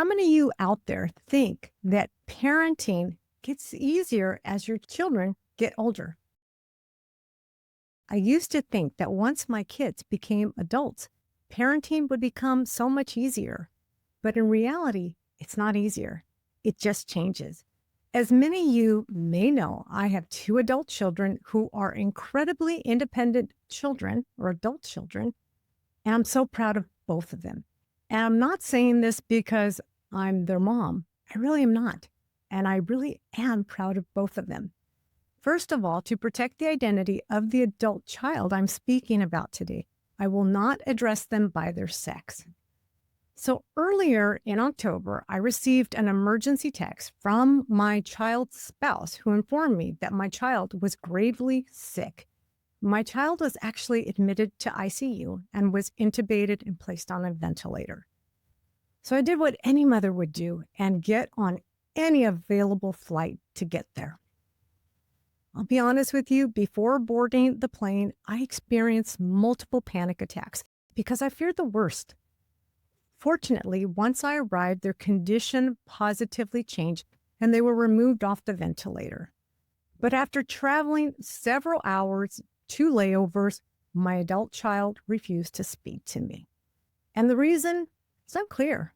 How many of you out there think that parenting gets easier as your children get older? I used to think that once my kids became adults, parenting would become so much easier. But in reality, it's not easier. It just changes. As many of you may know, I have two adult children who are incredibly independent children or adult children, and I'm so proud of both of them. And I'm not saying this because I'm their mom. I really am not. And I really am proud of both of them. First of all, to protect the identity of the adult child I'm speaking about today, I will not address them by their sex. So earlier in October, I received an emergency text from my child's spouse who informed me that my child was gravely sick. My child was actually admitted to ICU and was intubated and placed on a ventilator. So I did what any mother would do and get on any available flight to get there. I'll be honest with you, before boarding the plane, I experienced multiple panic attacks because I feared the worst. Fortunately, once I arrived, their condition positively changed and they were removed off the ventilator. But after traveling several hours, 2 layovers, my adult child refused to speak to me. And the reason is unclear,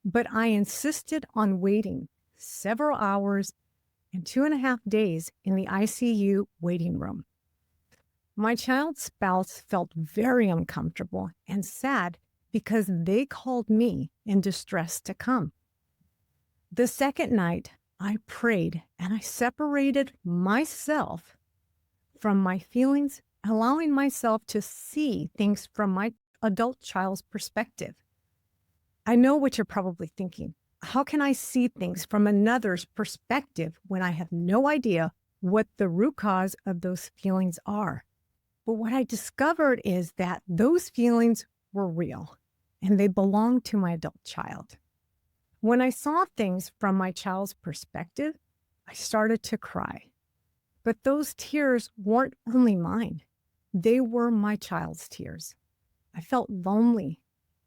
but I insisted on waiting several hours and 2.5 days in the ICU waiting room. My child's spouse felt very uncomfortable and sad because they called me in distress to come. The second night, I prayed and I separated myself from my feelings, allowing myself to see things from my adult child's perspective. I know what you're probably thinking. How can I see things from another's perspective when I have no idea what the root cause of those feelings are? But what I discovered is that those feelings were real and they belonged to my adult child. When I saw things from my child's perspective, I started to cry. But those tears weren't only mine. They were my child's tears. I felt lonely,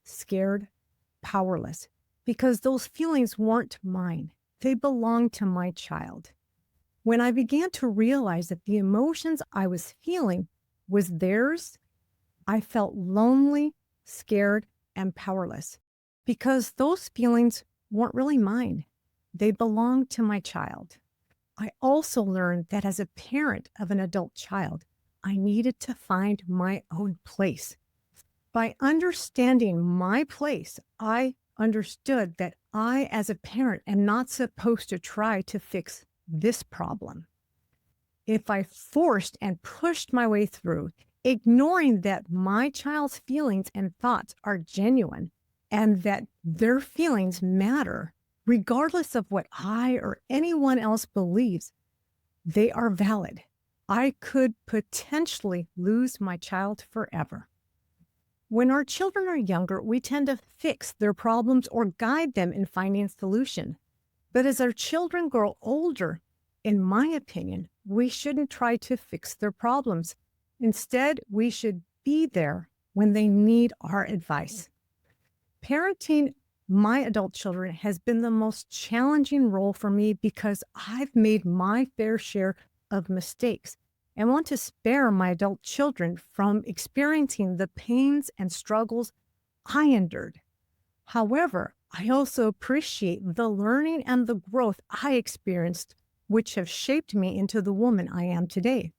scared, powerless, because those feelings weren't mine. They belonged to my child. When I began to realize that the emotions I was feeling was theirs, I felt lonely, scared, and powerless because those feelings weren't really mine. They belonged to my child. I also learned that as a parent of an adult child, I needed to find my own place. By understanding my place, I understood that I, as a parent, am not supposed to try to fix this problem. If I forced and pushed my way through, ignoring that my child's feelings and thoughts are genuine and that their feelings matter, regardless of what I or anyone else believes, they are valid. I could potentially lose my child forever. When our children are younger, we tend to fix their problems or guide them in finding a solution. But as our children grow older, in my opinion, we shouldn't try to fix their problems. Instead, we should be there when they need our advice. Parenting my adult children has been the most challenging role for me because I've made my fair share of mistakes and want to spare my adult children from experiencing the pains and struggles I endured. However, I also appreciate the learning and the growth I experienced, which have shaped me into the woman I am today.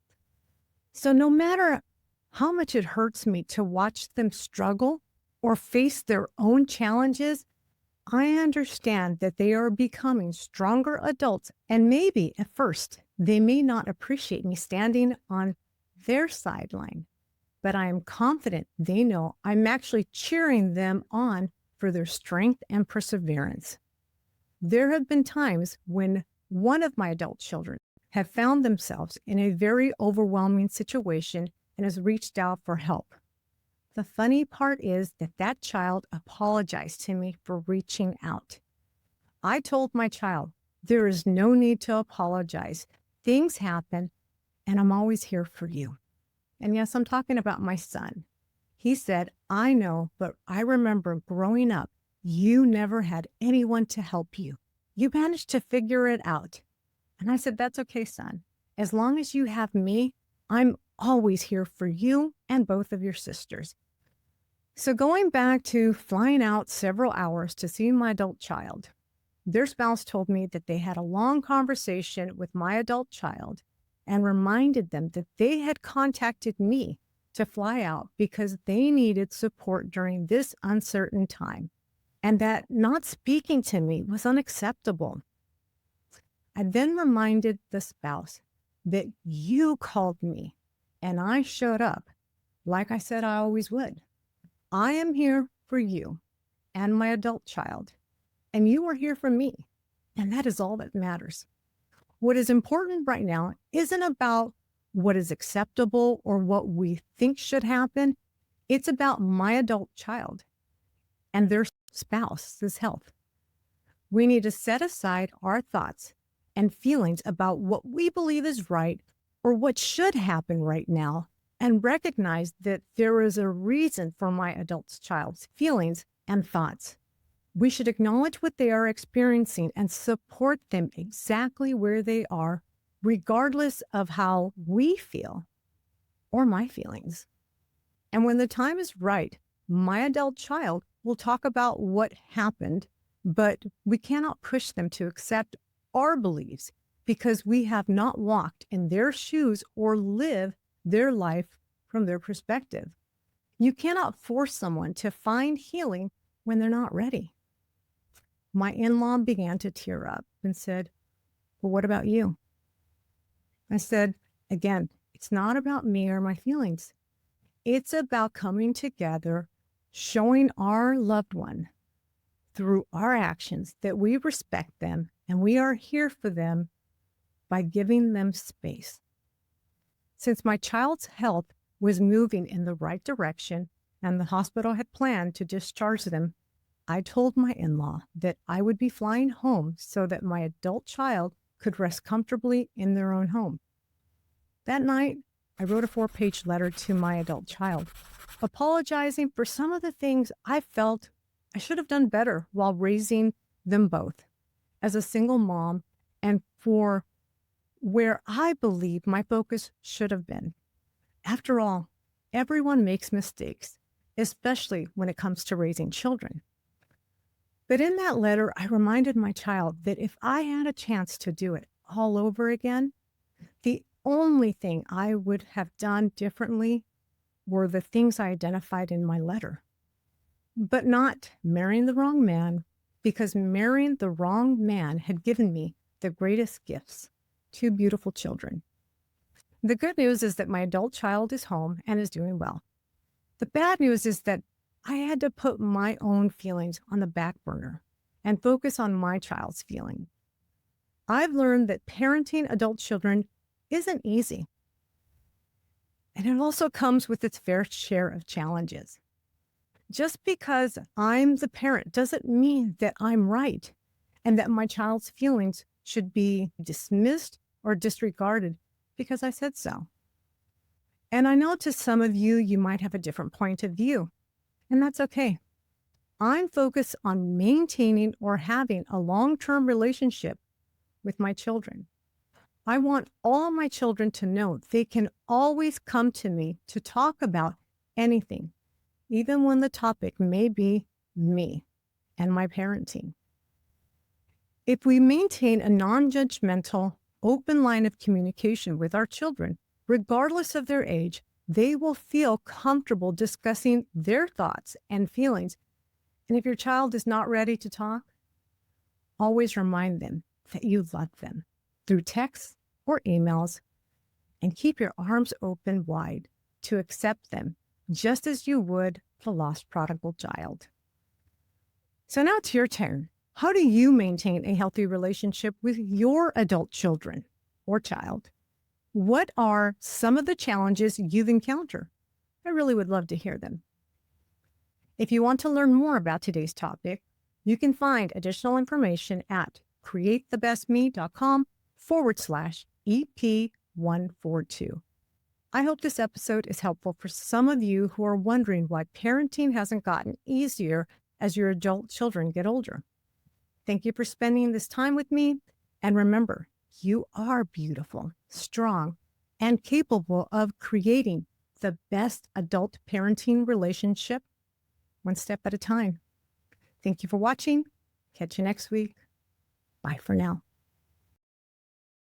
So no matter how much it hurts me to watch them struggle or face their own challenges, I understand that they are becoming stronger adults, and maybe at first they may not appreciate me standing on their sideline, but I am confident they know I'm actually cheering them on for their strength and perseverance. There have been times when one of my adult children have found themselves in a very overwhelming situation and has reached out for help. The funny part is that that child apologized to me for reaching out. I told my child, there is no need to apologize. Things happen, and I'm always here for you. And yes, I'm talking about my son. He said, I know, but I remember growing up You never had anyone to help you. You managed to figure it out. And I said, that's okay, son. As long as you have me, I'm always here for you and both of your sisters. So going back to flying out several hours to see my adult child, their spouse told me that they had a long conversation with my adult child and reminded them that they had contacted me to fly out because they needed support during this uncertain time, and that not speaking to me was unacceptable. I then reminded the spouse that you called me and I showed up like I said I always would. I am here for you and my adult child, and you are here for me. And that is all that matters. What is important right now isn't about what is acceptable or what we think should happen. It's about my adult child and their spouse's health. We need to set aside our thoughts and feelings about what we believe is right or what should happen right now and recognize that there is a reason for my adult child's feelings and thoughts. We should acknowledge what they are experiencing and support them exactly where they are, regardless of how we feel or my feelings. And when the time is right, my adult child will talk about what happened, but we cannot push them to accept our beliefs because we have not walked in their shoes or lived their life from their perspective. You cannot force someone to find healing when they're not ready. My in-law began to tear up and said, well, what about you? I said, again, it's not about me or my feelings. It's about coming together, showing our loved one through our actions that we respect them and we are here for them by giving them space. Since my child's health was moving in the right direction and the hospital had planned to discharge them, I told my in-law that I would be flying home so that my adult child could rest comfortably in their own home. That night, I wrote a 4-page letter to my adult child, apologizing for some of the things I felt I should have done better while raising them both as a single mom and for where I believe my focus should have been. After all, everyone makes mistakes, especially when it comes to raising children. But in that letter, I reminded my child that if I had a chance to do it all over again, the only thing I would have done differently were the things I identified in my letter. But not marrying the wrong man, because marrying the wrong man had given me the greatest gifts, 2 beautiful children. The good news is that my adult child is home and is doing well. The bad news is that I had to put my own feelings on the back burner and focus on my child's feeling. I've learned that parenting adult children isn't easy. And it also comes with its fair share of challenges. Just because I'm the parent doesn't mean that I'm right and that my child's feelings should be dismissed or disregarded because I said so. And I know to some of you, you might have a different point of view. And that's okay. I'm focused on maintaining or having a long-term relationship with my children. I want all my children to know they can always come to me to talk about anything, even when the topic may be me and my parenting. If we maintain a non-judgmental, open line of communication with our children, regardless of their age, they will feel comfortable discussing their thoughts and feelings. And if your child is not ready to talk, always remind them that you love them through texts or emails, and keep your arms open wide to accept them just as you would the lost prodigal child. So now it's your turn. How do you maintain a healthy relationship with your adult children or child? What are some of the challenges you've encountered? I really would love to hear them. If you want to learn more about today's topic, you can find additional information at createthebestme.com/EP142. I hope this episode is helpful for some of you who are wondering why parenting hasn't gotten easier as your adult children get older. Thank you for spending this time with me. And remember, you are beautiful, strong, and capable of creating the best adult parenting relationship one step at a time. Thank you for watching. Catch you next week. Bye for now.